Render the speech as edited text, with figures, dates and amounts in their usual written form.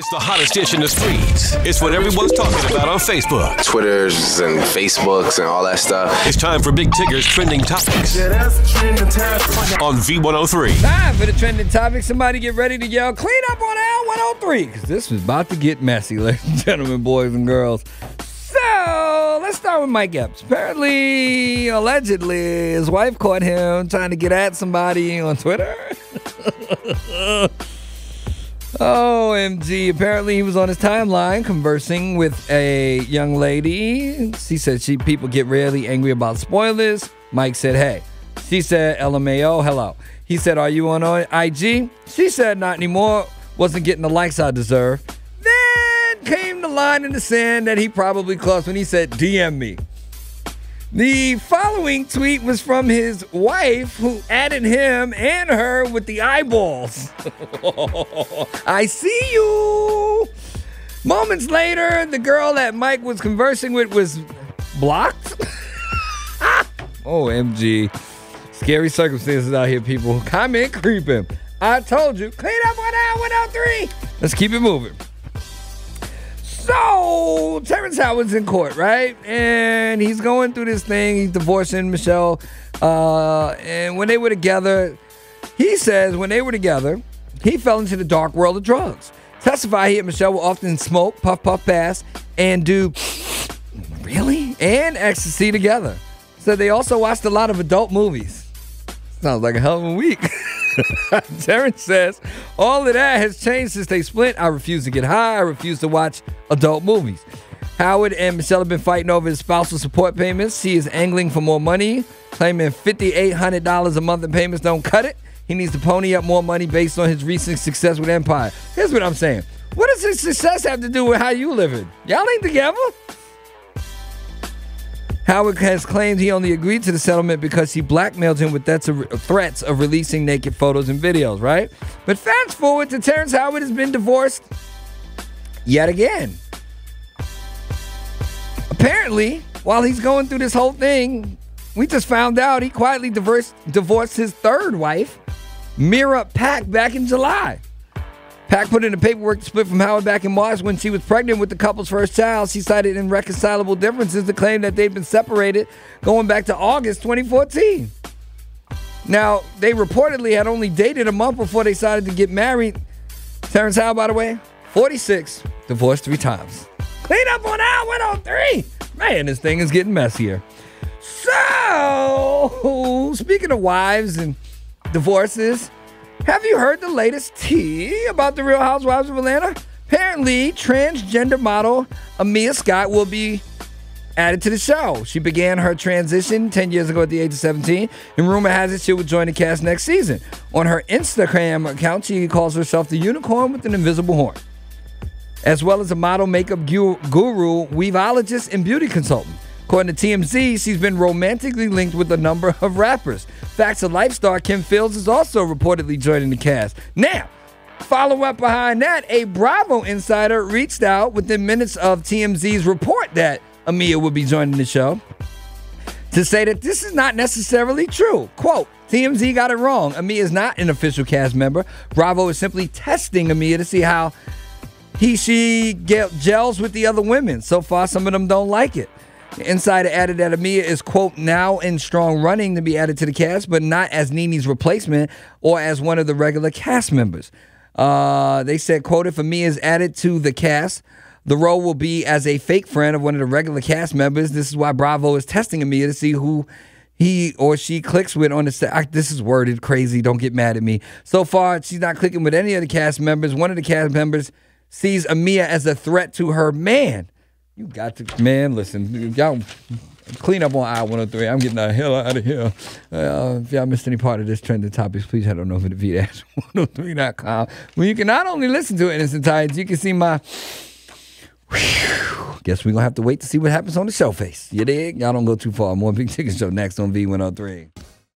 It's the hottest dish in the streets. It's what everyone's talking about on Facebook. Twitters and Facebooks and all that stuff. It's time for Big Tigger's Trending Topics on V103. Time for the Trending Topics. Somebody get ready to yell, clean up on Al 103, because this is about to get messy, ladies and gentlemen, boys and girls. So, let's start with Mike Epps. Apparently, allegedly, his wife caught him trying to get at somebody on Twitter. OMG. Apparently, he was on his timeline conversing with a young lady. She said people get really angry about spoilers. Mike said, hey. She said, LMAO, hello. He said, are you on IG? She said, not anymore. Wasn't getting the likes I deserve. Then came the line in the sand that he probably crossed when he said, DM me. The following tweet was from his wife, who added him and her with the eyeballs. I see you. Moments later, the girl that Mike was conversing with was blocked. OMG. Scary circumstances out here, people. Comment creeping. I told you. Clean up on Al 103. Let's keep it moving. So, Terrence Howard's in court, right? And he's going through this thing. He's divorcing Michelle. And when they were together, he says when they were together, he fell into the dark world of drugs. Testify he and Michelle will often smoke, puff, puff, pass, and do, really? And ecstasy together. So they also watched a lot of adult movies. Sounds like a hell of a week. Terrence says, all of that has changed since they split. I refuse to get high. I refuse to watch adult movies. Howard and Michelle have been fighting over his spousal support payments. She is angling for more money, claiming $5,800 a month in payments don't cut it. He needs to pony up more money based on his recent success with Empire. Here's what I'm saying. What does his success have to do with how you living? Y'all ain't together? Howard has claimed he only agreed to the settlement because he blackmailed him with threats of releasing naked photos and videos, right? But fast forward to Terrence Howard has been divorced yet again. Apparently, while he's going through this whole thing, we just found out he quietly divorced his third wife, Mira Pack, back in July. Pack put in the paperwork to split from Howard back in March when she was pregnant with the couple's first child. She cited irreconcilable differences to claim that they'd been separated going back to August 2014. Now, they reportedly had only dated a month before they decided to get married. Terrence Howard, by the way, 46, divorced 3 times. Clean up on Al 103. Man, this thing is getting messier. So, speaking of wives and divorces, have you heard the latest tea about the Real Housewives of Atlanta? Apparently, transgender model Amia Scott will be added to the show. She began her transition 10 years ago at the age of 17, and rumor has it she will join the cast next season. On her Instagram account, she calls herself the unicorn with an invisible horn, as well as a model, makeup guru, weavologist, and beauty consultant. According to TMZ, she's been romantically linked with a number of rappers. Facts of Life star Kim Fields is also reportedly joining the cast. Now, follow up behind that, a Bravo insider reached out within minutes of TMZ's report that Amia would be joining the show to say that this is not necessarily true. Quote, TMZ got it wrong. Amia is not an official cast member. Bravo is simply testing Amia to see how she gels with the other women. So far, some of them don't like it. The insider added that Amia is, quote, now in strong running to be added to the cast, but not as Nene's replacement or as one of the regular cast members. They said, quote, if Amia is added to the cast, the role will be as a fake friend of one of the regular cast members. This is why Bravo is testing Amia to see who he or she clicks with on the set. This is worded crazy. Don't get mad at me. So far, she's not clicking with any of the cast members. One of the cast members sees Amia as a threat to her man. You got to, man, listen, y'all clean up on Al 103. I'm getting the hell out of here. If y'all missed any part of this Trending Topics, please head on over to v103.com, where you can not only listen to it in its entirety, you can see my, guess we're going to have to wait to see what happens on the show face. You dig? Y'all don't go too far. More Big Ticket Show next on V103.